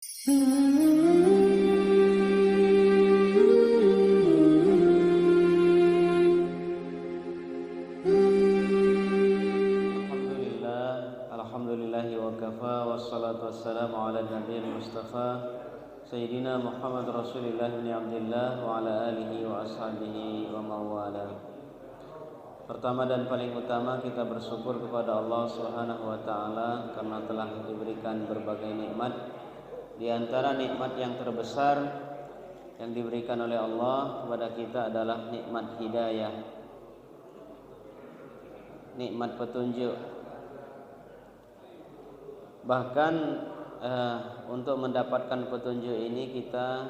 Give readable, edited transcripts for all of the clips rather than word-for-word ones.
Alhamdulillahi wa kafa wassalatu wassalamu ala nabiyil mustafa Sayyidina Muhammad Rasulillah bin Abdillah wa ala alihi wa ashabihi wa mawala. Pertama dan paling utama kita bersyukur kepada Allah Subhanahu wa taala karena telah diberikan berbagai nikmat. Di antara nikmat yang terbesar yang diberikan oleh Allah kepada kita adalah nikmat hidayah, nikmat petunjuk. Bahkan untuk mendapatkan petunjuk ini kita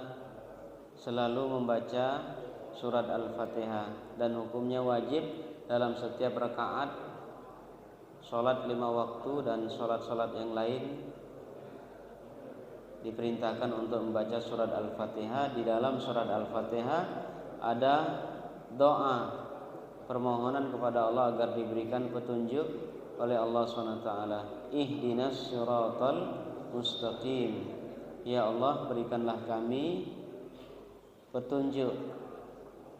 selalu membaca surat Al-Fatihah, dan hukumnya wajib dalam setiap rakaat sholat 5 waktu dan sholat-sholat yang lain diperintahkan untuk membaca surat Al-Fatihah. Di dalam surat Al-Fatihah ada doa permohonan kepada Allah agar diberikan petunjuk oleh Allah SWT. Ihdinas siratal mustaqim. Ya Allah, berikanlah kami petunjuk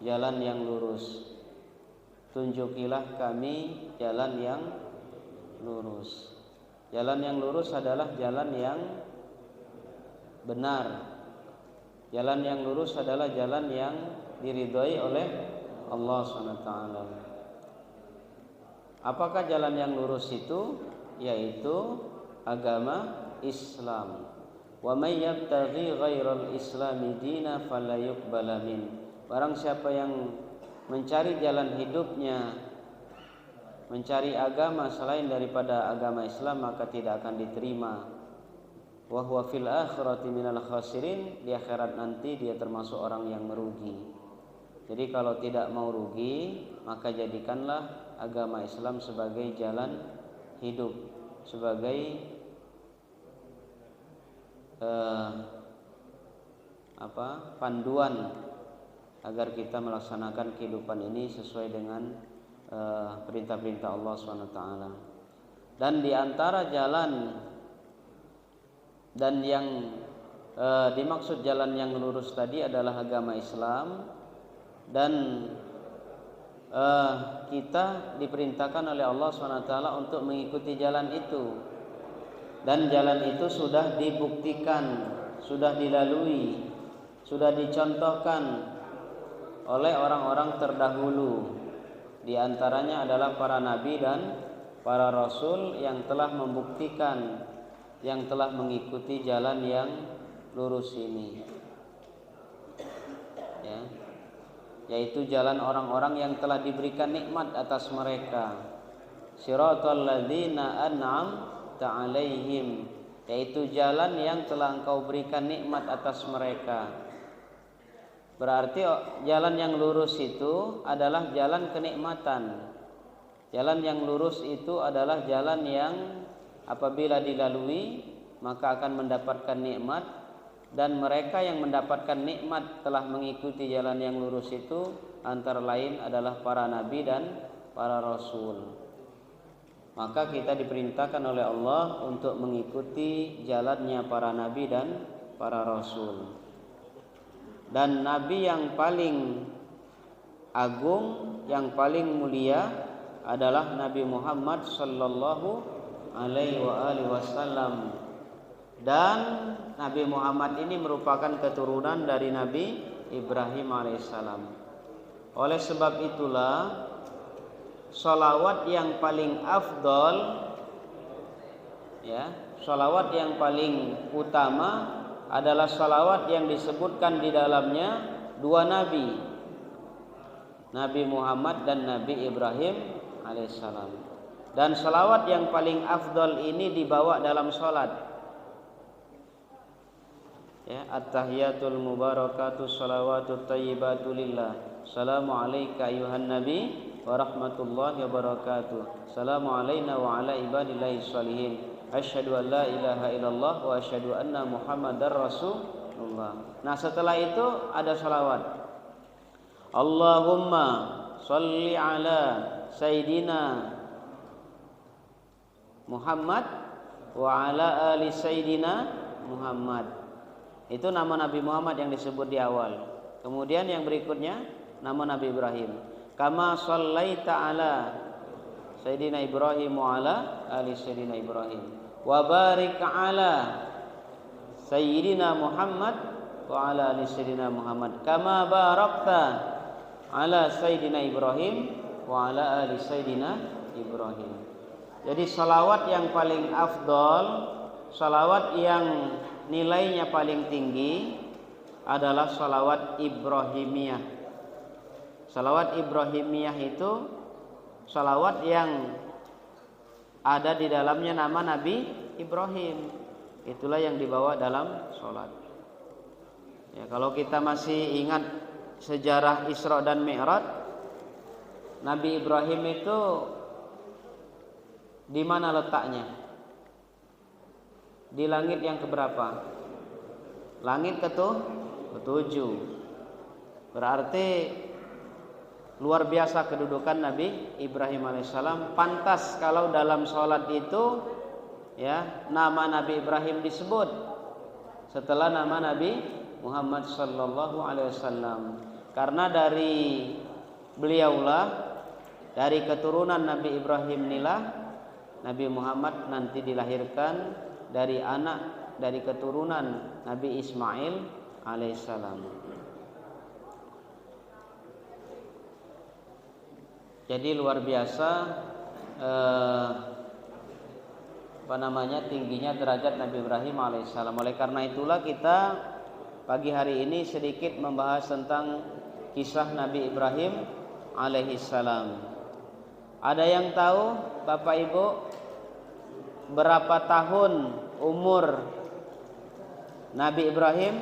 jalan yang lurus. Tunjukilah kami jalan yang lurus. Jalan yang lurus adalah jalan yang benar. Jalan yang lurus adalah jalan yang diridhai oleh Allah SWT. Apakah jalan yang lurus itu? Yaitu agama Islam. Wa may yabtaghi ghairal islami dina fala yuqbala min. Barang siapa yang mencari jalan hidupnya, mencari agama selain daripada agama Islam, maka tidak akan diterima. Wa huwa fil akhirati minal khasirin. Di akhirat nanti dia termasuk orang yang merugi. Jadi kalau tidak mau rugi, maka jadikanlah agama Islam sebagai jalan hidup, sebagai panduan agar kita melaksanakan kehidupan ini sesuai dengan perintah-perintah Allah SWT. Dan di antara jalan dan yang dimaksud jalan yang lurus tadi adalah agama Islam, dan kita diperintahkan oleh Allah SWT untuk mengikuti jalan itu. Dan jalan itu sudah dibuktikan, sudah dilalui, sudah dicontohkan oleh orang-orang terdahulu. Di antaranya adalah para nabi dan para rasul yang telah membuktikan, yang telah mengikuti jalan yang lurus ini, ya, yaitu jalan orang-orang yang telah diberikan nikmat atas mereka. Siratal ladzina an'amta 'alaihim, yaitu jalan yang telah Engkau berikan nikmat atas mereka. Berarti jalan yang lurus itu adalah jalan kenikmatan. Jalan yang lurus itu adalah jalan yang apabila dilalui maka akan mendapatkan nikmat, dan mereka yang mendapatkan nikmat telah mengikuti jalan yang lurus itu antara lain adalah para nabi dan para rasul. Maka kita diperintahkan oleh Allah untuk mengikuti jalannya para nabi dan para rasul. Dan nabi yang paling agung, yang paling mulia adalah Nabi Muhammad sallallahu alaihi wasallam. Dan Nabi Muhammad ini merupakan keturunan dari Nabi Ibrahim alaihissalam. Oleh sebab itulah sholawat yang paling afdol, ya, sholawat yang paling utama adalah sholawat yang disebutkan di dalamnya dua nabi, Nabi Muhammad dan Nabi Ibrahim alaihissalam. Dan sholawat yang paling afdol ini dibawa dalam sholat, ya, at-tahiyatul mubarakatuh sholawatut tayyibatu lillah. Assalamu alayka ayuhan nabi wa rahmatullahi wa barakatuh. Assalamu alayna wa ala ibadillahi sholihin. Asyhadu an la ilaha illallah wa asyhadu anna muhammadar rasulullah. Nah, setelah itu ada salawat. Allahumma sholli ala sayyidina Muhammad wa ala ali sayyidina Muhammad. Itu nama Nabi Muhammad yang disebut di awal. Kemudian yang berikutnya nama Nabi Ibrahim. Kama shallaita ala Sayyidina Ibrahim wa ala ali Sayyidina Ibrahim. Wa barik ala Sayyidina Muhammad wa ala ali Sayyidina Muhammad. Kama barakta ala Sayyidina Ibrahim wa ala ali Sayyidina Ibrahim. Jadi salawat yang paling afdol, salawat yang nilainya paling tinggi adalah salawat Ibrahimiyah. Salawat Ibrahimiyah itu salawat yang ada di dalamnya nama Nabi Ibrahim. Itulah yang dibawa dalam sholat. Ya, kalau kita masih ingat sejarah Isra dan Mi'raj, Nabi Ibrahim itu di mana letaknya? Di langit yang keberapa? Langit ketujuh. Berarti luar biasa kedudukan Nabi Ibrahim alaihissalam. Pantas kalau dalam sholat itu ya nama Nabi Ibrahim disebut setelah nama Nabi Muhammad sallallahu alaihi wasallam. Karena dari beliaulah, dari keturunan Nabi Ibrahim inilah Nabi Muhammad nanti dilahirkan dari anak dari keturunan Nabi Ismail alaihissalam. Jadi luar biasa tingginya derajat Nabi Ibrahim alaihissalam. Oleh karena itulah kita pagi hari ini sedikit membahas tentang kisah Nabi Ibrahim alaihissalam. Ada yang tahu Bapak Ibu berapa tahun umur Nabi Ibrahim?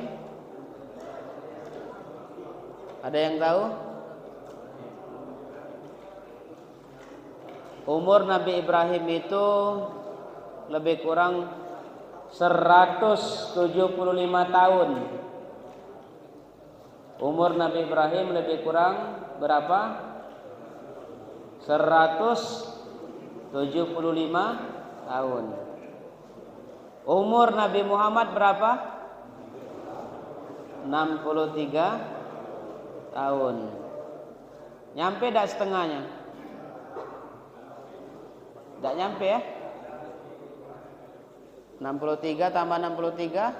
Ada yang tahu? Umur Nabi Ibrahim itu lebih kurang 175 tahun. Umur Nabi Ibrahim lebih kurang berapa? 175 tahun. Umur Nabi Muhammad berapa? 63 tahun. Nyampe dak setengahnya? Dak nyampe ya? 63 tambah 63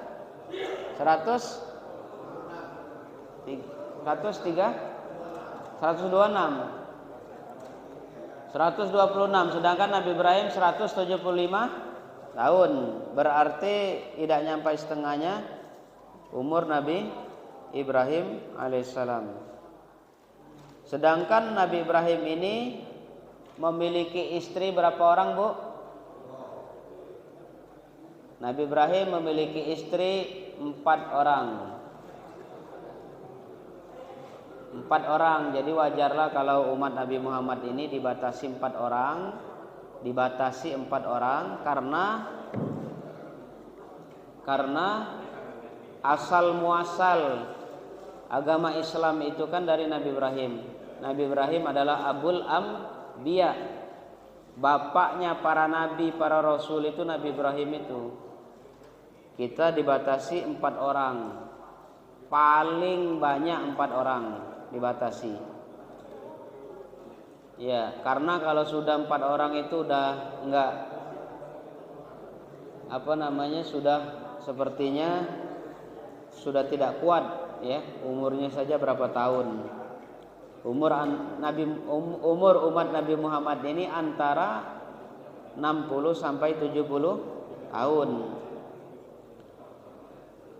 126, sedangkan Nabi Ibrahim 175 tahun. Berarti tidak nyampe setengahnya umur Nabi Ibrahim alaihissalam. Sedangkan Nabi Ibrahim ini memiliki istri berapa orang, Bu? Nabi Ibrahim memiliki istri 4 orang. 4 orang. Jadi wajarlah kalau umat Nabi Muhammad ini dibatasi 4 orang. Dibatasi 4 orang karena asal muasal agama Islam itu kan dari Nabi Ibrahim. Nabi Ibrahim adalah Abul Anbiya. Bapaknya para nabi, para rasul itu Nabi Ibrahim itu. Kita dibatasi 4 orang. Paling banyak 4 orang dibatasi. Ya, karena kalau sudah 4 orang itu udah enggak sudah sepertinya sudah tidak kuat ya, umurnya saja berapa tahun. Umur umat Nabi Muhammad ini antara 60 sampai 70 tahun.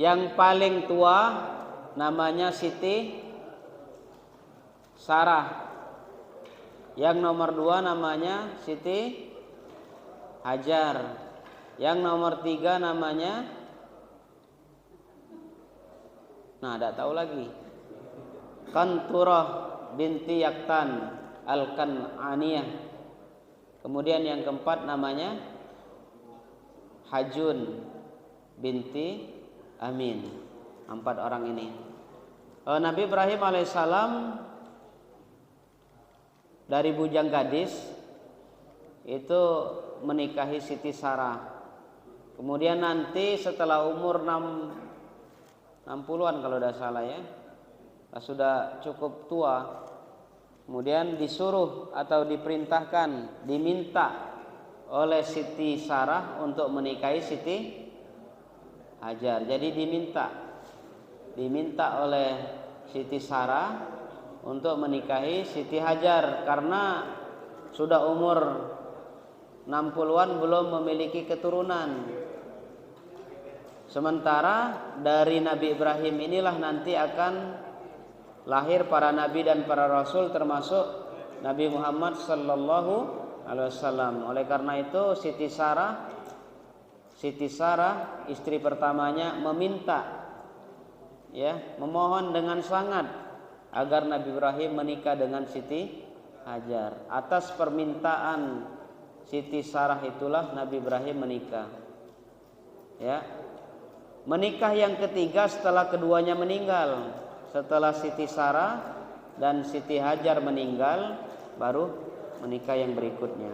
Yang paling tua namanya Siti Sarah. Yang nomor 2 namanya Siti Hajar. Yang nomor 3 namanya, tidak tahu lagi, Kanturah binti Yaktan Al-Kan'aniyah. Kemudian yang keempat namanya Hajun binti Amin. 4 orang ini. Nabi Ibrahim alaihissalam dari bujang gadis itu menikahi Siti Sarah. Kemudian nanti setelah umur 60-an kalau tidak salah ya. Sudah cukup tua. Kemudian disuruh atau diperintahkan, diminta oleh Siti Sarah untuk menikahi Siti Hajar. Jadi diminta oleh Siti Sarah untuk menikahi Siti Hajar karena sudah umur 60-an belum memiliki keturunan. Sementara dari Nabi Ibrahim inilah nanti akan lahir para nabi dan para rasul termasuk Nabi Muhammad sallallahu alaihi wasallam. Oleh karena itu Siti Sarah istri pertamanya memohon dengan sangat agar Nabi Ibrahim menikah dengan Siti Hajar. Atas permintaan Siti Sarah itulah Nabi Ibrahim menikah. Ya. Menikah yang ketiga setelah keduanya meninggal. Setelah Siti Sarah dan Siti Hajar meninggal, baru menikah yang berikutnya.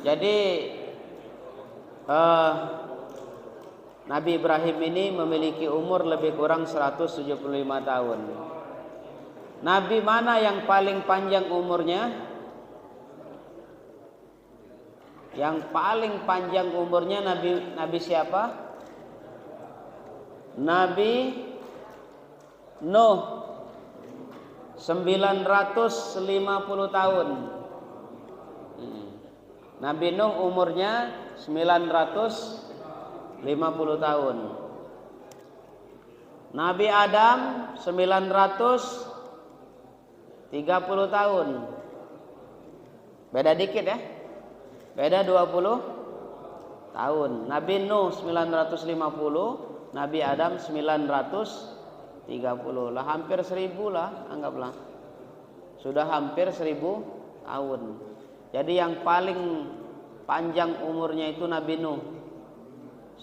Jadi Nabi Ibrahim ini memiliki umur lebih kurang 175 tahun. Nabi mana yang paling panjang umurnya? Yang paling panjang umurnya Nabi siapa? Nabi Nuh, 950 tahun. Nabi Nuh umurnya 950 tahun. Nabi Adam 930 tahun. Beda dikit ya. Beda 20 tahun. Nabi Nuh 950, Nabi Adam 930 lah, hampir 1000 lah, anggaplah sudah hampir 1000 tahun. Jadi yang paling panjang umurnya itu Nabi Nuh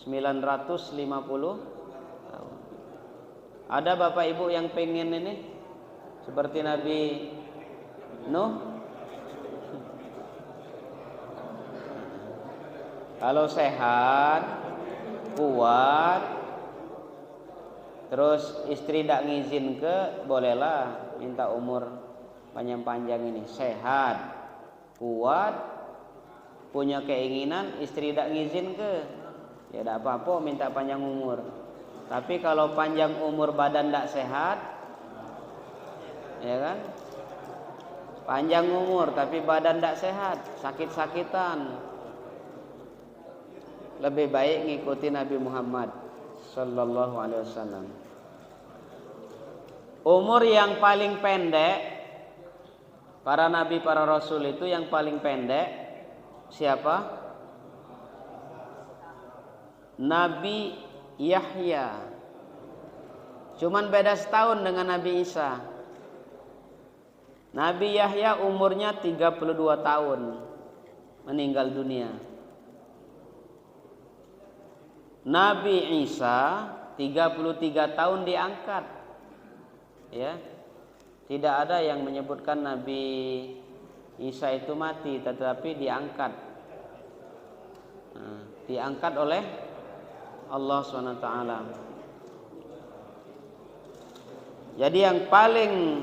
950 tahun. Ada bapak ibu yang pengen ini seperti Nabi Nuh? Kalau sehat, kuat, terus istri tidak ngizin ke, bolehlah minta umur panjang-panjang ini. Sehat, kuat, punya keinginan, istri tidak ngizin ke, ya tidak apa-apa minta panjang umur. Tapi kalau panjang umur badan tidak sehat, ya kan? Panjang umur tapi badan tidak sehat, sakit-sakitan, lebih baik ngikuti Nabi Muhammad sallallahu alaihi wasallam. Umur yang paling pendek para nabi para rasul itu, yang paling pendek siapa? Nabi Yahya. Cuman beda setahun dengan Nabi Isa. Nabi Yahya umurnya 32 tahun meninggal dunia. Nabi Isa 33 tahun diangkat. Ya. Tidak ada yang menyebutkan Nabi Isa itu mati, tetapi diangkat. Diangkat oleh Allah SWT. Jadi yang paling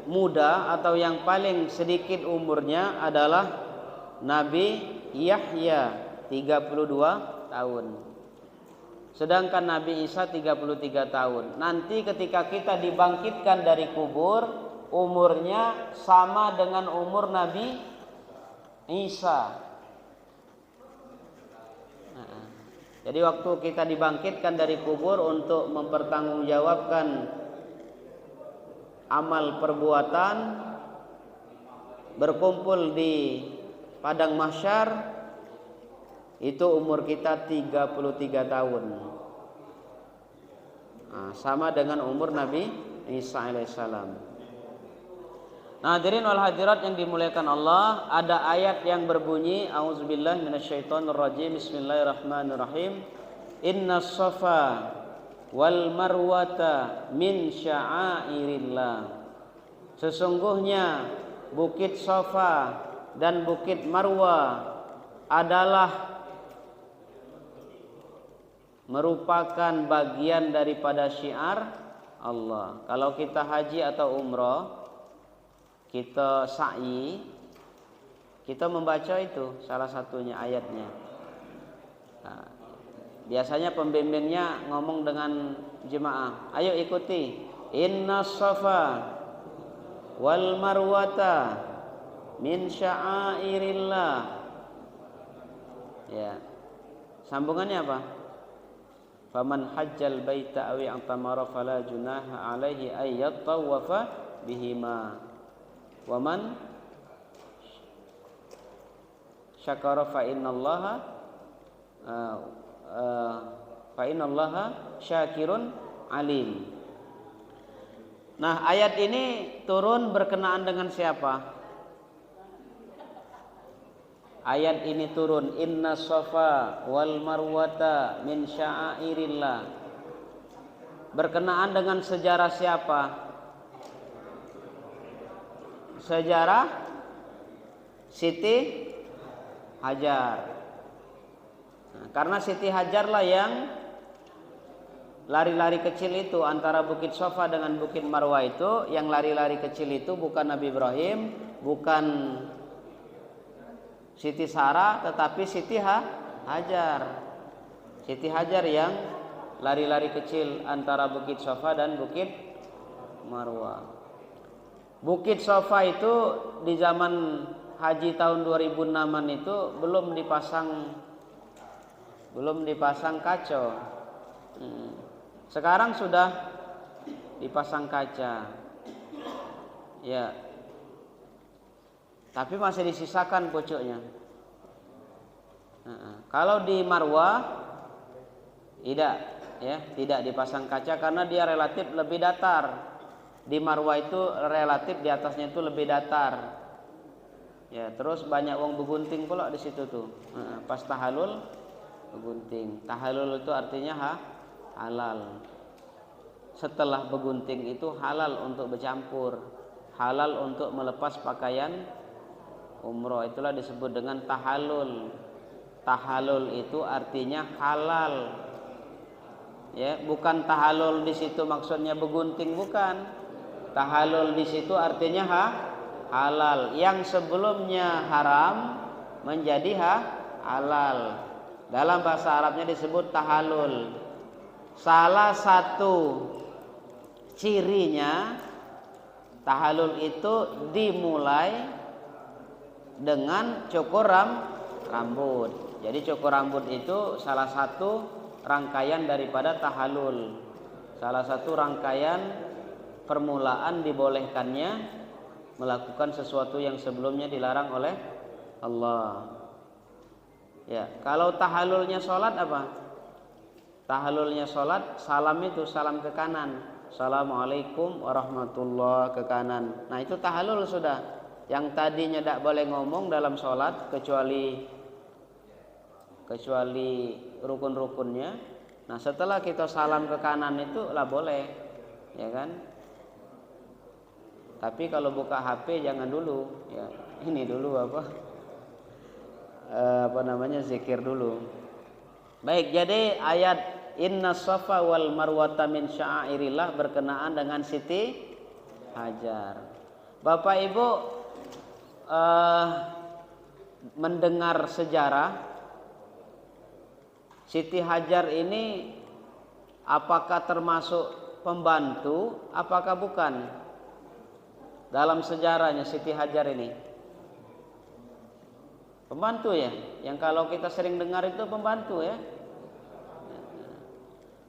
muda atau yang paling sedikit umurnya adalah Nabi Yahya 32 tahun. Sedangkan Nabi Isa 33 tahun. Nanti ketika kita dibangkitkan dari kubur, umurnya sama dengan umur Nabi Isa. Jadi waktu kita dibangkitkan dari kubur untuk mempertanggungjawabkan amal perbuatan, berkumpul di padang mahsyar, itu umur kita 33 tahun. Sama dengan umur Nabi Isa alaihissalam. Hadirin wal hadirat yang dimuliakan Allah, ada ayat yang berbunyi auzubillahi minasyaitonirrajim, bismillahirrahmanirrahim. Innas safa wal marwata min sya'airillah. Sesungguhnya bukit Safa dan bukit Marwa adalah merupakan bagian daripada syiar Allah. Kalau kita haji atau umroh, kita sa'i, kita membaca itu salah satunya ayatnya. Nah, biasanya pembimbingnya ngomong dengan jemaah, ayo ikuti, inna safa wal marwata min sya'airillah. Ya. Sambungannya apa? Faman hajjal baita aw i'tamara fala junaha alaihi ay yatawafa bihima. Waman syakara fa innallaha syakirun alim. Nah, ayat ini turun berkenaan dengan siapa? Ayat ini turun inna safa wal marwata min sya'airillah. Berkenaan dengan sejarah siapa? Sejarah Siti Hajar. Nah, karena Siti Hajar lah yang lari-lari kecil itu antara Bukit Safa dengan Bukit Marwah itu, yang lari-lari kecil itu bukan Nabi Ibrahim, bukan Siti Sarah, tetapi Siti Hajar. Siti Hajar yang lari-lari kecil antara Bukit Safa dan Bukit Marwah. Bukit Safa itu di zaman haji tahun 2006-an itu belum dipasang kaca. Sekarang sudah dipasang kaca. Ya. Tapi masih disisakan pucuknya. Kalau di Marwah tidak dipasang kaca karena dia relatif lebih datar. Di Marwah itu relatif di atasnya itu lebih datar. Ya, terus banyak wong begunting pula di situ tuh. Pas tahallul begunting. Tahallul itu artinya halal. Setelah begunting itu halal untuk bercampur, halal untuk melepas pakaian umroh. Itulah disebut dengan tahallul. Tahallul itu artinya halal. Ya, bukan tahallul di situ maksudnya begunting, bukan. Tahallul di situ artinya halal. Yang sebelumnya haram menjadi halal. Dalam bahasa Arabnya disebut tahallul. Salah satu cirinya tahallul itu dimulai dengan cukur rambut. Jadi cukur rambut itu salah satu rangkaian daripada tahallul. Salah satu rangkaian permulaan dibolehkannya melakukan sesuatu yang sebelumnya dilarang oleh Allah. Ya, kalau tahallulnya sholat apa? Tahallulnya sholat, salam itu salam ke kanan. Assalamualaikum warahmatullahi ke kanan. Nah, itu tahallul sudah. Yang tadinya tidak boleh ngomong dalam sholat kecuali rukun-rukunnya. Nah, setelah kita salam ke kanan itu lah boleh, ya kan? Tapi kalau buka HP jangan dulu, ya. Ini dulu zikir dulu. Baik, jadi ayat inna safa wal marwata min sya'airillah berkenaan dengan Siti Hajar. Bapak Ibu mendengar sejarah Siti Hajar ini, apakah termasuk pembantu, apakah bukan dalam sejarahnya Siti Hajar ini? Pembantu ya, yang kalau kita sering dengar itu pembantu ya.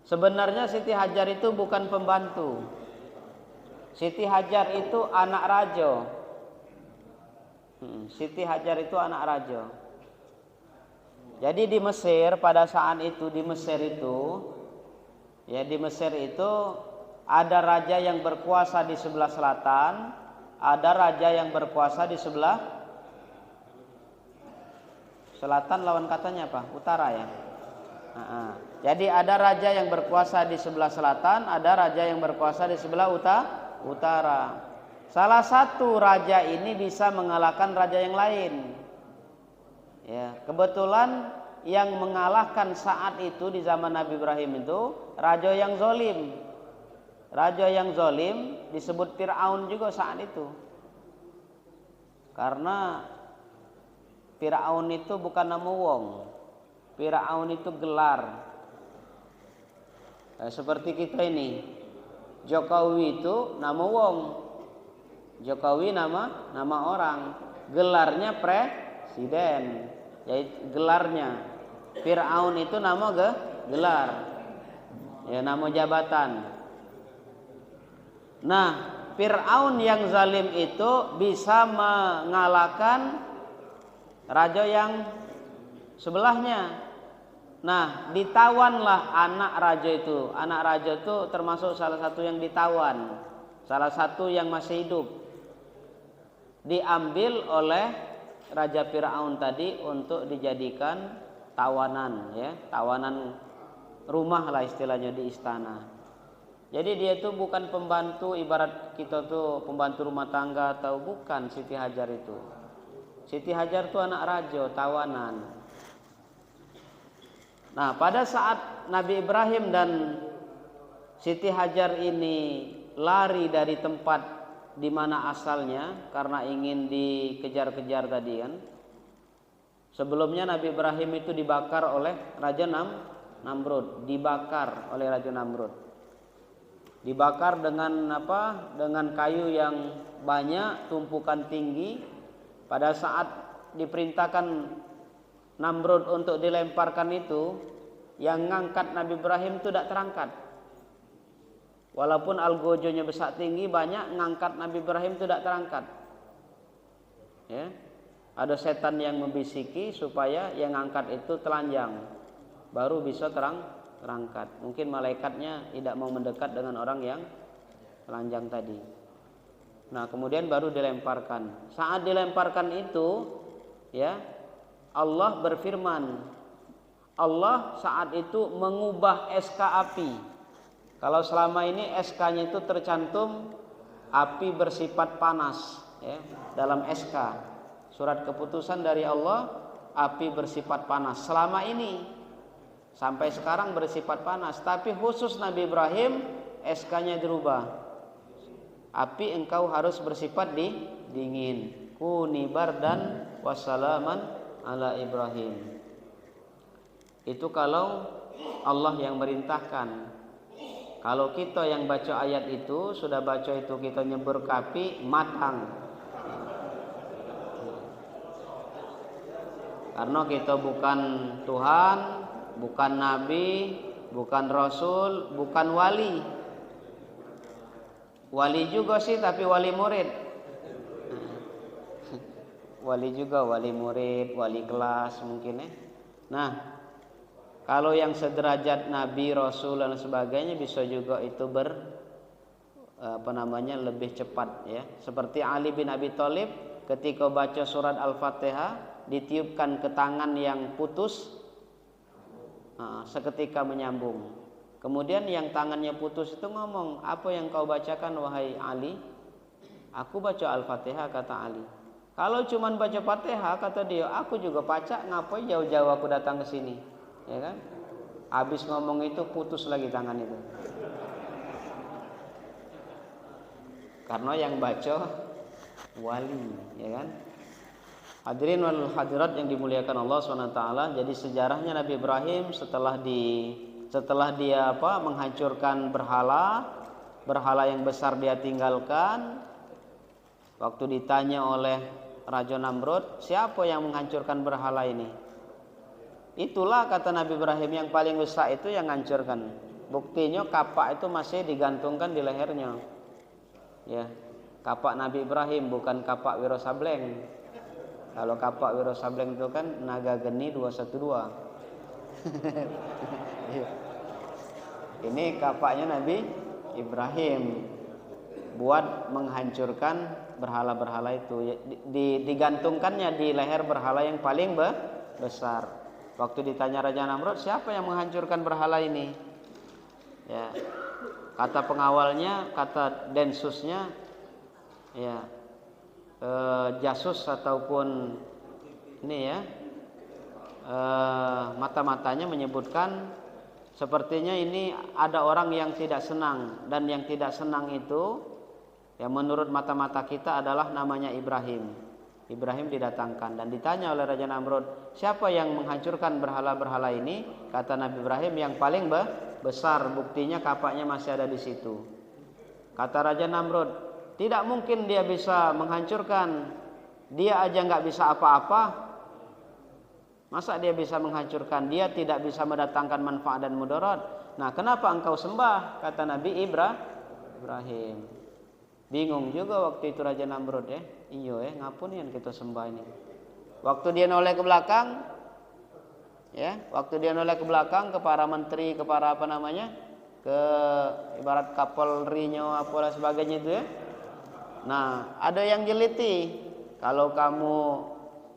Sebenarnya Siti Hajar itu bukan pembantu. Siti Hajar itu anak raja. Siti Hajar itu anak raja. Jadi di Mesir pada saat itu di Mesir itu ada raja yang berkuasa di sebelah selatan, ada raja yang berkuasa di sebelah selatan, lawan katanya apa? Utara ya. Jadi ada raja yang berkuasa di sebelah selatan, ada raja yang berkuasa di sebelah utara. Salah satu raja ini bisa mengalahkan raja yang lain. Ya, kebetulan yang mengalahkan saat itu di zaman Nabi Ibrahim itu raja yang zolim. Raja yang zolim disebut Fir'aun juga saat itu. Karena Fir'aun itu bukan nama wong. Fir'aun itu gelar. Seperti kita ini. Jokowi itu nama wong. Jokowi nama orang. Gelarnya presiden. Yaitu gelarnya. Fir'aun itu nama gelar. Ya, nama jabatan. Nah, Fir'aun yang zalim itu bisa mengalahkan raja yang sebelahnya. Nah, ditawanlah anak raja itu. Anak raja itu termasuk salah satu yang ditawan, salah satu yang masih hidup. Diambil oleh raja Fir'aun tadi untuk dijadikan tawanan, ya, tawanan rumah lah istilahnya di istana. Jadi dia itu bukan pembantu, ibarat kita tuh pembantu rumah tangga atau bukan. Siti Hajar itu, Siti Hajar itu anak raja, tawanan. Nah, pada saat Nabi Ibrahim dan Siti Hajar ini lari dari tempat di mana asalnya karena ingin dikejar-kejar tadi kan. Sebelumnya Nabi Ibrahim itu dibakar oleh Raja Namrud, dibakar oleh Raja Namrud. Dibakar dengan apa? Dengan kayu yang banyak, tumpukan tinggi. Pada saat diperintahkan Namrud untuk dilemparkan itu, yang ngangkat Nabi Ibrahim itu tidak terangkat. Walaupun algojonya besar tinggi banyak, ngangkat Nabi Ibrahim itu tidak terangkat. Ya. Ada setan yang membisiki supaya yang ngangkat itu telanjang, baru bisa terangkat. Mungkin malaikatnya tidak mau mendekat dengan orang yang telanjang tadi. Nah, kemudian baru dilemparkan. Saat dilemparkan itu, ya, Allah berfirman. Allah saat itu mengubah SK api. Kalau selama ini SK-nya itu tercantum api bersifat panas, ya, dalam SK. Surat keputusan dari Allah, api bersifat panas. Selama ini sampai sekarang bersifat panas, tapi khusus Nabi Ibrahim SK-nya dirubah. Api engkau harus bersifat dingin. Kuni bardan wassalaman ala Ibrahim. Itu kalau Allah yang merintahkan. Kalau kita yang baca ayat itu, sudah baca itu kita nyebur ke api, matang. Karena kita bukan Tuhan, bukan nabi, bukan rasul, bukan wali. Wali juga sih, tapi wali murid. Wali juga, wali murid, wali kelas mungkin ya. Nah, kalau yang sederajat nabi, rasul dan sebagainya bisa juga itu lebih cepat ya. Seperti Ali bin Abi Thalib ketika baca surat Al-Fatihah ditiupkan ke tangan yang putus, seketika menyambung. Kemudian yang tangannya putus itu ngomong, apa yang kau bacakan wahai Ali? Aku baca Al-Fatihah, kata Ali. Kalau cuman baca Fatihah, kata dia, aku juga baca, ngapain jauh-jauh aku datang ke sini, ya kan? Habis ngomong itu putus lagi tangan itu. Karena yang baca wali, ya kan? Hadirin wal hadirat yang dimuliakan Allah SWT. Jadi sejarahnya Nabi Ibrahim setelah dia menghancurkan berhala yang besar dia tinggalkan. Waktu ditanya oleh Raja Namrud, siapa yang menghancurkan berhala ini? Itulah kata Nabi Ibrahim, yang paling besar itu yang hancurkan. Buktinya kapak itu masih digantungkan di lehernya. Ya, kapak Nabi Ibrahim, bukan kapak Wiro Sableng. Kalau kapak Wiro Sableng itu kan naga geni 212. Ini kapaknya Nabi Ibrahim buat menghancurkan berhala-berhala itu. Digantungkannya di leher berhala yang paling besar. Waktu ditanya Raja Namrud, siapa yang menghancurkan berhala ini? Ya, kata pengawalnya, kata densusnya, ya, jasus ataupun ini ya, mata-matanya menyebutkan sepertinya ini ada orang yang tidak senang, dan yang tidak senang itu yang menurut mata-mata kita adalah namanya Ibrahim. Ibrahim didatangkan dan ditanya oleh Raja Namrud, siapa yang menghancurkan berhala-berhala ini? Kata Nabi Ibrahim, yang paling besar, buktinya kapaknya masih ada di situ. Kata Raja Namrud, tidak mungkin dia bisa menghancurkan, dia aja nggak bisa apa-apa, masa dia bisa menghancurkan? Dia tidak bisa mendatangkan manfaat dan mudarat. Nah, kenapa engkau sembah? Kata Nabi Ibrahim. Bingung juga waktu itu Raja Namrud ya. Iyo ngapun yang kita sembah ini. Waktu dia noleh ke belakang, ya, waktu dia noleh ke belakang ke para menteri, ke para apa namanya, ke ibarat Kapolri-nya apa sebagainya itu ya. Nah, ada yang jeliti, kalau kamu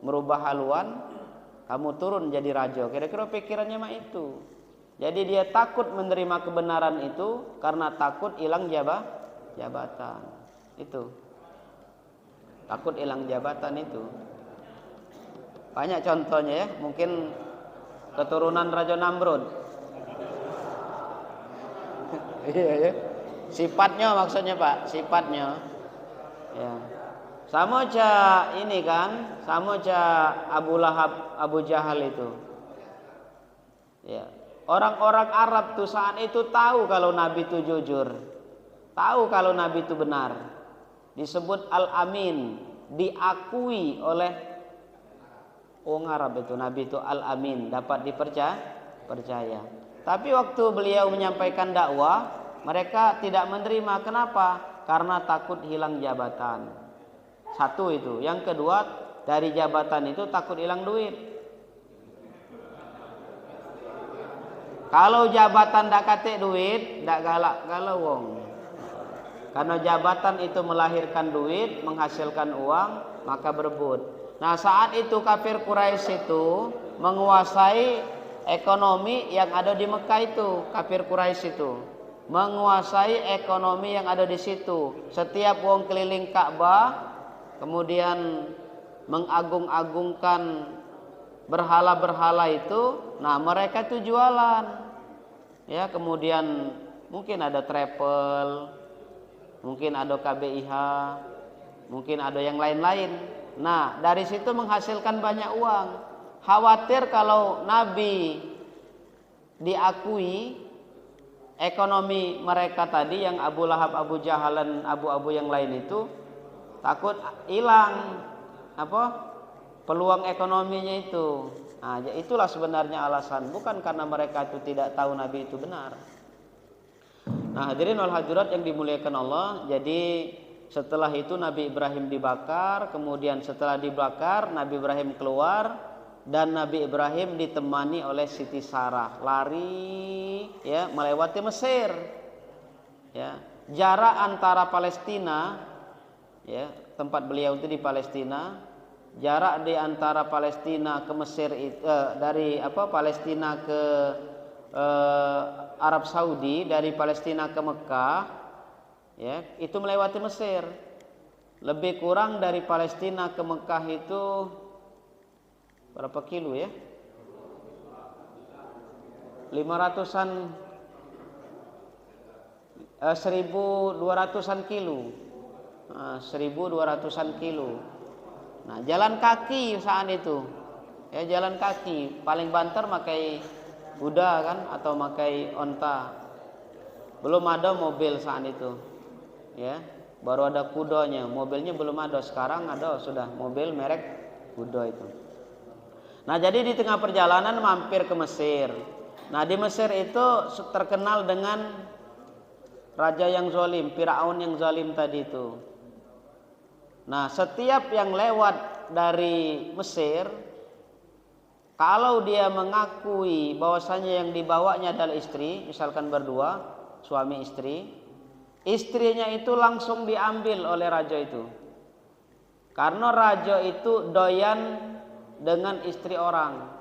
merubah haluan, kamu turun jadi raja. Kira-kira pikirannya mah itu. Jadi dia takut menerima kebenaran itu karena takut hilang jabatan. Itu takut hilang jabatan itu. Banyak contohnya ya, mungkin keturunan Raja Namrud. Iya ya. Sifatnya maksudnya Pak, sifatnya. Ya. Sama aja ini kan, sama aja Abu Lahab, Abu Jahal itu. Ya. Orang-orang Arab tuh saat itu tahu kalau Nabi itu jujur. Tahu kalau Nabi itu benar. Disebut Al-Amin, diakui oleh orang Arab itu. Nabi itu Al-Amin, dapat dipercaya. Tapi waktu beliau menyampaikan dakwah, mereka tidak menerima. Kenapa? Karena takut hilang jabatan. Satu itu. Yang kedua, dari jabatan itu takut hilang duit. Kalau jabatan dak kate duit, dak galak galau wong. Karena jabatan itu melahirkan duit, menghasilkan uang, maka berebut. Nah, saat itu kafir Quraisy itu menguasai ekonomi yang ada di Mekah itu. Kafir Quraisy itu menguasai ekonomi yang ada di situ. Setiap wong keliling Ka'bah kemudian mengagung-agungkan berhala-berhala itu. Nah, mereka itu jualan. Ya, kemudian mungkin ada travel, mungkin ada KBIH, mungkin ada yang lain-lain. Nah, dari situ menghasilkan banyak uang. Khawatir kalau Nabi diakui, ekonomi mereka tadi yang Abu Lahab, Abu Jahal dan abu-abu yang lain itu takut hilang peluang ekonominya itu. Nah, itulah sebenarnya alasan, bukan karena mereka itu tidak tahu Nabi itu benar. Nah, hadirin wal hadirat yang dimuliakan Allah, jadi setelah itu Nabi Ibrahim dibakar, kemudian setelah dibakar Nabi Ibrahim keluar dan Nabi Ibrahim ditemani oleh Siti Sarah lari ya melewati Mesir. Ya, jarak antara Palestina ya, tempat beliau itu di Palestina, jarak di antara Palestina ke Mesir dari Palestina ke Arab Saudi, dari Palestina ke Mekah ya, itu melewati Mesir. Lebih kurang dari Palestina ke Mekah itu berapa kilo ya? 500-an 1200-an kilo. 1200-an kilo. Nah, jalan kaki saat itu. Ya, jalan kaki, paling banter pakai kuda kan atau pakai onta. Belum ada mobil saat itu. Ya, baru ada kudanya, mobilnya belum ada. Sekarang ada sudah mobil merek kuda itu. Nah, jadi di tengah perjalanan mampir ke Mesir. Nah, di Mesir itu terkenal dengan raja yang zalim, Firaun yang zalim tadi itu. Nah, setiap yang lewat dari Mesir, kalau dia mengakui bahwasanya yang dibawanya adalah istri, misalkan berdua, suami istri, istrinya itu langsung diambil oleh raja itu. Karena raja itu doyan dengan istri orang.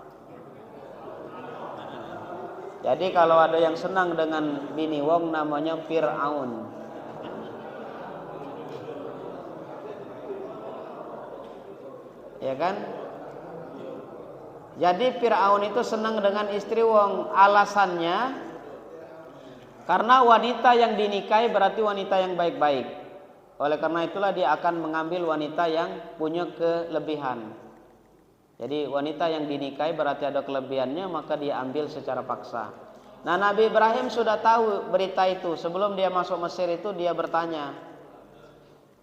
Jadi kalau ada yang senang dengan bini wong namanya Fir'aun. Ya kan? Jadi Fir'aun itu senang dengan istri wong, alasannya karena wanita yang dinikahi berarti wanita yang baik-baik. Oleh karena itulah dia akan mengambil wanita yang punya kelebihan. Jadi wanita yang dinikahi berarti ada kelebihannya, maka dia ambil secara paksa. Nah, Nabi Ibrahim sudah tahu berita itu. Sebelum dia masuk Mesir itu dia bertanya.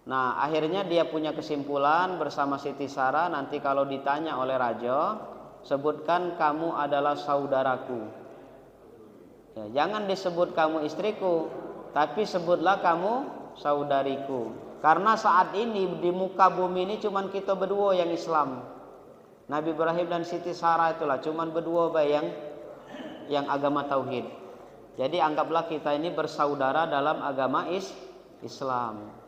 Nah, akhirnya dia punya kesimpulan bersama Siti Sarah, nanti kalau ditanya oleh raja, sebutkan kamu adalah saudaraku. Ya, jangan disebut kamu istriku, tapi sebutlah kamu saudariku. Karena saat ini di muka bumi ini cuman kita berdua yang Islam. Nabi Ibrahim dan Siti Sarah itulah cuman berdua yang agama tauhid. Jadi anggaplah kita ini bersaudara dalam agama Islam.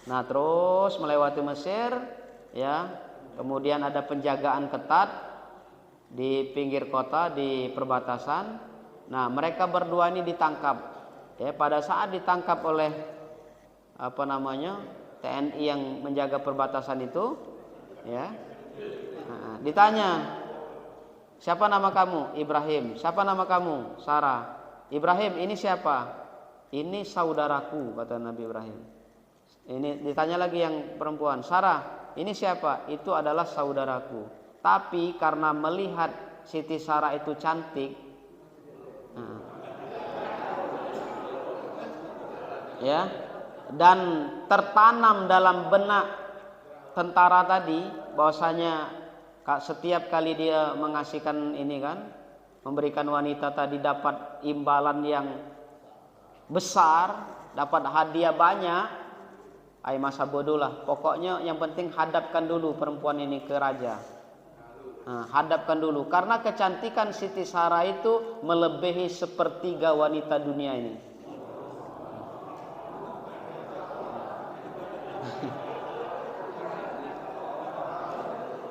Nah, terus melewati Mesir, ya. Kemudian ada penjagaan ketat di pinggir kota, di perbatasan. Nah, mereka berdua ini ditangkap. Ya, pada saat ditangkap oleh TNI yang menjaga perbatasan itu, ya. Nah, ditanya, siapa nama kamu? Ibrahim. Siapa nama kamu? Sarah. Ibrahim, ini siapa? Ini saudaraku, kata Nabi Ibrahim. Ini ditanya lagi yang perempuan, Sarah, ini siapa? Itu adalah saudaraku. Tapi karena melihat Siti Sarah itu cantik, ya, dan tertanam dalam benak tentara tadi bahwasanya setiap kali dia mengasihkan ini kan, memberikan wanita tadi dapat imbalan yang besar, dapat hadiah banyak. Masa bodoh lah. Pokoknya yang penting hadapkan dulu perempuan ini ke raja. Nah, hadapkan dulu. Karena kecantikan Siti Sarah itu melebihi sepertiga wanita dunia ini.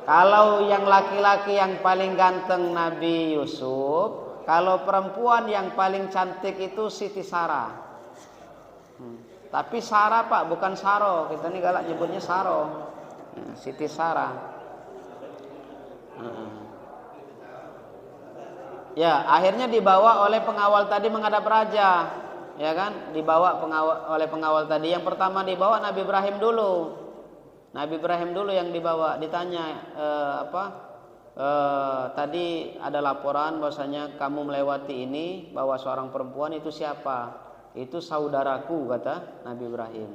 Kalau yang laki-laki yang paling ganteng Nabi Yusuf, kalau perempuan yang paling cantik itu Siti Sarah. Tapi Sarah Pak, bukan Saro. Kita ini galak nyebutnya Saro. Siti Sarah. Ya, akhirnya dibawa oleh pengawal tadi menghadap raja. Ya kan? Dibawa oleh pengawal tadi. Yang pertama dibawa Nabi Ibrahim dulu. Nabi Ibrahim dulu yang dibawa. Ditanya, tadi ada laporan bahwasanya kamu melewati ini, bawa seorang perempuan, itu siapa? Itu saudaraku, kata Nabi Ibrahim.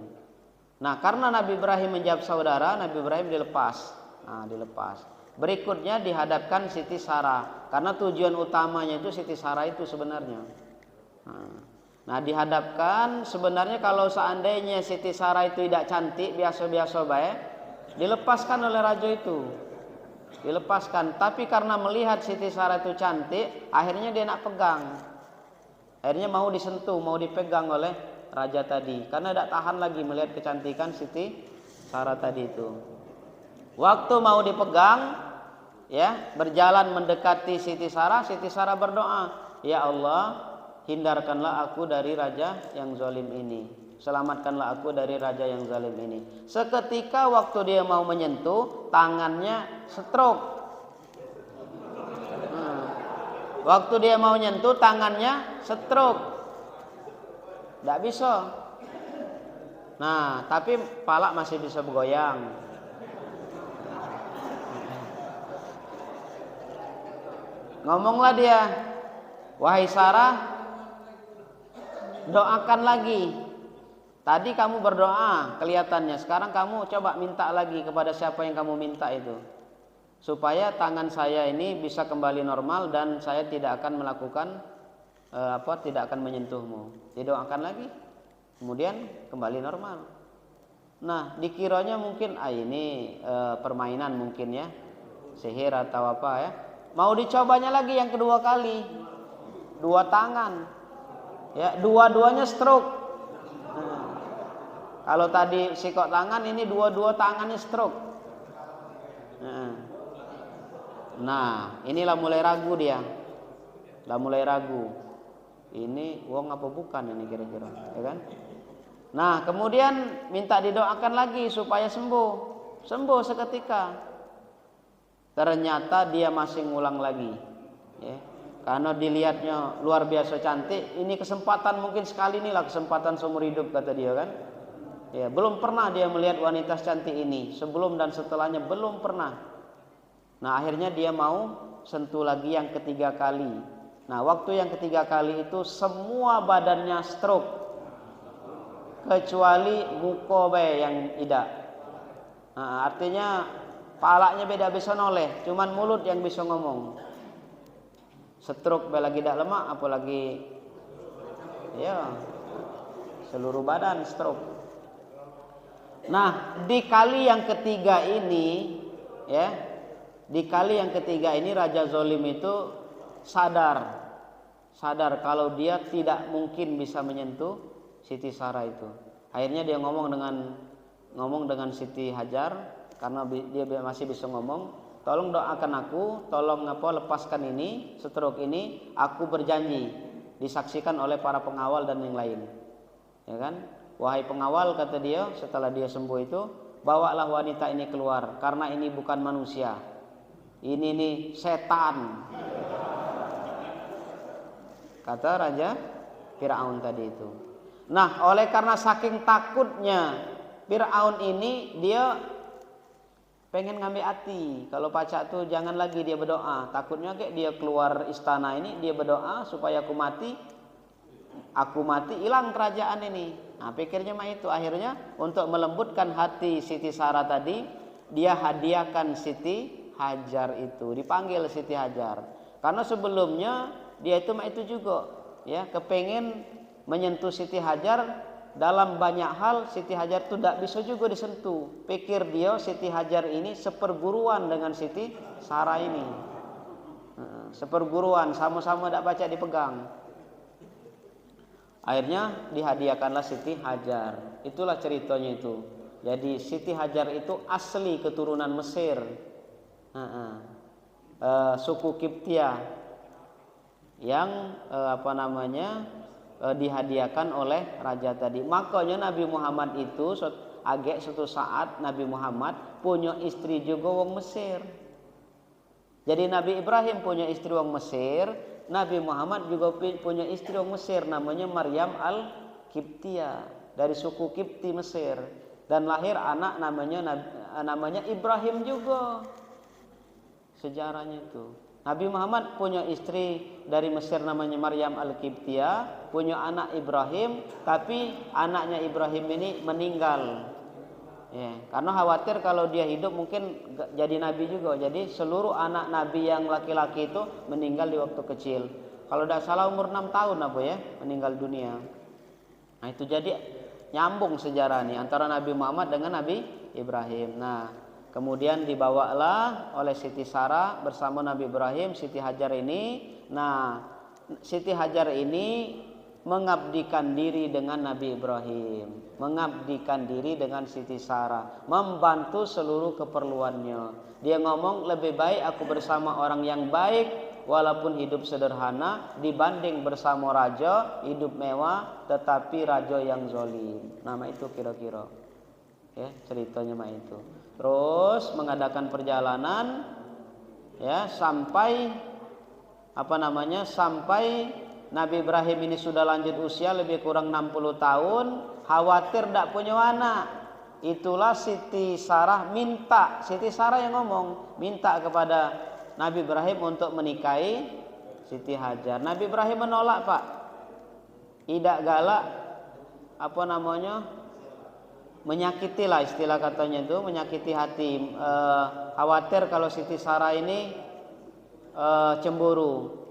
Nah, karena Nabi Ibrahim menjawab saudara, Nabi Ibrahim dilepas. Nah, dilepas. Berikutnya dihadapkan Siti Sarah, karena tujuan utamanya itu Siti Sarah itu sebenarnya. Nah, dihadapkan. Sebenarnya kalau seandainya Siti Sarah itu tidak cantik, biasa-biasa baik, dilepaskan oleh raja itu. Dilepaskan. Tapi karena melihat Siti Sarah itu cantik, akhirnya dia nak pegang. Akhirnya mau disentuh, mau dipegang oleh raja tadi. Karena tidak tahan lagi melihat kecantikan Siti Sarah tadi itu. Waktu mau dipegang, ya, berjalan mendekati Siti Sarah berdoa, ya Allah, hindarkanlah aku dari raja yang zalim ini. Selamatkanlah aku dari raja yang zalim ini. Seketika waktu dia mau menyentuh, tangannya stroke. Waktu dia mau nyentuh, tangannya stroke. Tidak bisa. Nah, tapi pala masih bisa bergoyang. Ngomonglah dia, wahai Sarah, doakan lagi. Tadi kamu berdoa kelihatannya, sekarang kamu coba minta lagi kepada siapa yang kamu minta itu, supaya tangan saya ini bisa kembali normal dan saya tidak akan melakukan tidak akan menyentuhmu. Didoakan lagi, kemudian kembali normal. Nah, dikiranya mungkin ini permainan mungkin ya, sihir atau apa ya. Mau dicobanya lagi yang kedua kali, dua tangan, ya, dua-duanya stroke. Kalau tadi sikok tangan, ini dua-dua tangannya stroke. Nah, inilah mulai ragu dia. Lah mulai ragu. Ini wong apa bukan ini kira-kira, ya kan? Nah, kemudian minta didoakan lagi supaya sembuh. Sembuh seketika. Ternyata dia masih ngulang lagi, ya. Karena dilihatnya luar biasa cantik, ini kesempatan mungkin sekali inilah kesempatan seumur hidup kata dia kan. Ya, belum pernah dia melihat wanita cantik ini, sebelum dan setelahnya belum pernah. Nah, akhirnya dia mau sentuh lagi yang ketiga kali. Nah, waktu yang ketiga kali itu semua badannya stroke, kecuali mukobe yang tidak. Nah, artinya palanya beda bisa noleh, cuman mulut yang bisa ngomong. Stroke lagi tidak lemak, apalagi ya seluruh badan stroke. Nah, di kali yang ketiga ini, ya, di kali yang ketiga ini Raja Zolim itu sadar kalau dia tidak mungkin bisa menyentuh Siti Sarah itu. Akhirnya dia ngomong dengan Siti Hajar, karena dia masih bisa ngomong, tolong doakan aku, tolong lepaskan ini, stroke ini, aku berjanji disaksikan oleh para pengawal dan yang lain. Ya kan? Wahai pengawal, kata dia setelah dia sembuh itu, bawalah wanita ini keluar karena ini bukan manusia. Ini nih setan. Kata Raja Fir'aun tadi itu. Nah, oleh karena saking takutnya Fir'aun ini, dia pengen ngambil hati. Kalau pacak tuh jangan lagi dia berdoa. Takutnya kayak dia keluar istana ini, dia berdoa supaya aku mati, hilang kerajaan ini. Nah, pikirnya mah itu. Akhirnya untuk melembutkan hati Siti Sarah tadi, dia hadiahkan Siti Hajar itu. Dipanggil Siti Hajar. Karena sebelumnya dia itu mah itu juga, ya, kepengen menyentuh Siti Hajar. Dalam banyak hal Siti Hajar itu tidak bisa juga disentuh. Pikir dia Siti Hajar ini seperguruan dengan Siti Sarah ini. Seperguruan, sama-sama tidak baca dipegang. Akhirnya dihadiahkanlah Siti Hajar. Itulah ceritanya itu. Jadi Siti Hajar itu asli keturunan Mesir, suku Kiptia, yang dihadiahkan oleh raja tadi. Makanya Nabi Muhammad itu suatu saat Nabi Muhammad punya istri juga wong Mesir. Jadi Nabi Ibrahim punya istri wong Mesir, Nabi Muhammad juga punya istri wong Mesir, namanya Maryam al-Kiptia, dari suku Kipti Mesir, dan lahir anak namanya Ibrahim juga. Sejarahnya itu. Nabi Muhammad punya istri dari Mesir namanya Maryam al-Kiptia, punya anak Ibrahim, tapi anaknya Ibrahim ini meninggal. Ya, karena khawatir kalau dia hidup mungkin jadi nabi juga. Jadi seluruh anak nabi yang laki-laki itu meninggal di waktu kecil. Kalau tidak salah umur 6 tahun meninggal dunia. Nah, itu jadi nyambung sejarah nih antara Nabi Muhammad dengan Nabi Ibrahim. Nah, kemudian dibawalah oleh Siti Sarah bersama Nabi Ibrahim Siti Hajar ini. Nah, Siti Hajar ini mengabdikan diri dengan Nabi Ibrahim, mengabdikan diri dengan Siti Sarah, membantu seluruh keperluannya. Dia ngomong, lebih baik aku bersama orang yang baik walaupun hidup sederhana dibanding bersama raja hidup mewah tetapi raja yang zalim. Nama itu kira-kira, ya, ceritanya mah itu. Terus mengadakan perjalanan, ya, sampai Nabi Ibrahim ini sudah lanjut usia, lebih kurang 60 tahun, khawatir tidak punya anak. Itulah Siti Sarah yang ngomong, minta kepada Nabi Ibrahim untuk menikahi Siti Hajar. Nabi Ibrahim menolak, Pak. Tidak galak, menyakiti lah istilah katanya itu, menyakiti hati, khawatir kalau Siti Sarah ini cemburu.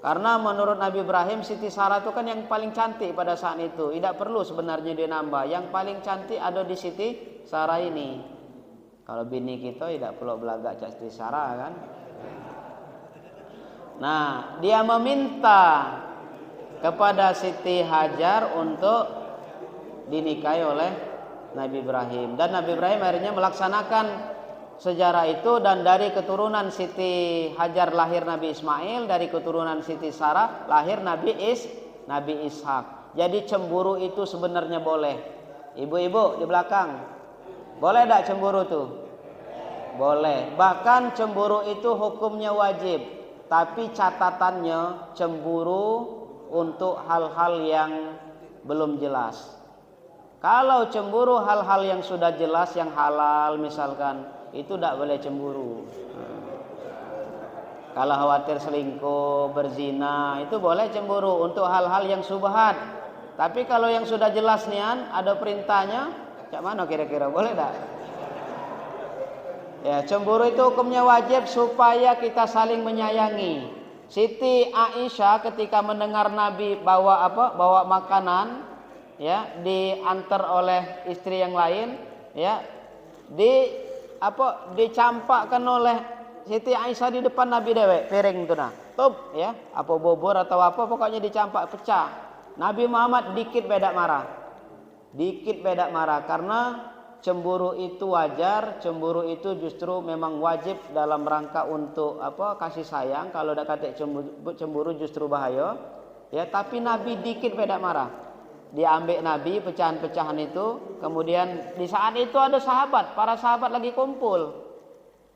Karena menurut Nabi Ibrahim Siti Sarah itu kan yang paling cantik pada saat itu. Tidak perlu sebenarnya dia nambah. Yang paling cantik ada di Siti Sarah ini. Kalau bini kita tidak perlu belagak Siti Sarah kan. Nah, dia meminta kepada Siti Hajar untuk dinikahi oleh Nabi Ibrahim. Dan Nabi Ibrahim akhirnya melaksanakan sejarah itu, dan dari keturunan Siti Hajar lahir Nabi Ismail, dari keturunan Siti Sarah lahir Nabi Ishak. Jadi cemburu itu sebenarnya boleh. Ibu-ibu di belakang, boleh tidak cemburu tuh? Boleh. Bahkan cemburu itu hukumnya wajib. Tapi catatannya cemburu untuk hal-hal yang belum jelas. Kalau cemburu hal-hal yang sudah jelas, yang halal misalkan, itu tidak boleh cemburu. Kalau khawatir selingkuh, berzina, itu boleh cemburu untuk hal-hal yang subhat. Tapi kalau yang sudah jelas nian, ada perintahnya, cak mana kira-kira boleh tak? Ya, cemburu itu hukumnya wajib supaya kita saling menyayangi. Siti Aisyah ketika mendengar Nabi bawa bawa makanan, ya, diantar oleh istri yang lain, ya, dicampakkan oleh Siti Aisyah di depan Nabi dewek piring itu nah. Tup, ya, apa bobor atau apa pokoknya dicampak pecah. Nabi Muhammad dikit beda marah. Dikit beda marah karena cemburu itu wajar, cemburu itu justru memang wajib dalam rangka untuk kasih sayang. Kalau udah kata cemburu justru bahaya. Ya, tapi Nabi dikit beda marah. Diambil Nabi pecahan-pecahan itu, kemudian di saat itu ada sahabat, para sahabat lagi kumpul.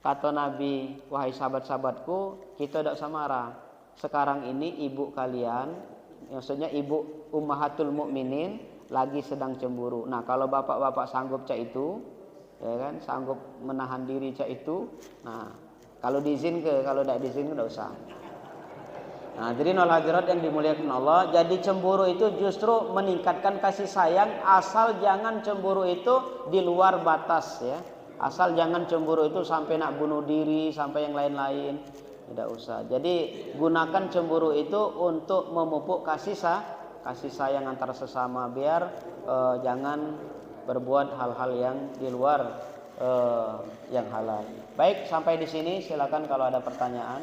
Kata Nabi, wahai sahabat-sahabatku, kita tidak marah. Sekarang ini ibu kalian, maksudnya ibu ummahatul mukminin lagi sedang cemburu. Nah, kalau bapak-bapak sanggup cak itu, ya kan, sanggup menahan diri cak itu. Nah, kalau diizin kalau tidak diizin tidak usah. Nah, jadi nol hadirat yang dimuliakan Allah, jadi cemburu itu justru meningkatkan kasih sayang asal jangan cemburu itu di luar batas, ya. Asal jangan cemburu itu sampai nak bunuh diri, sampai yang lain-lain. Tidak usah. Jadi gunakan cemburu itu untuk memupuk kasih sayang antar sesama, biar jangan berbuat hal-hal yang di luar yang halal. Baik, sampai di sini silakan kalau ada pertanyaan.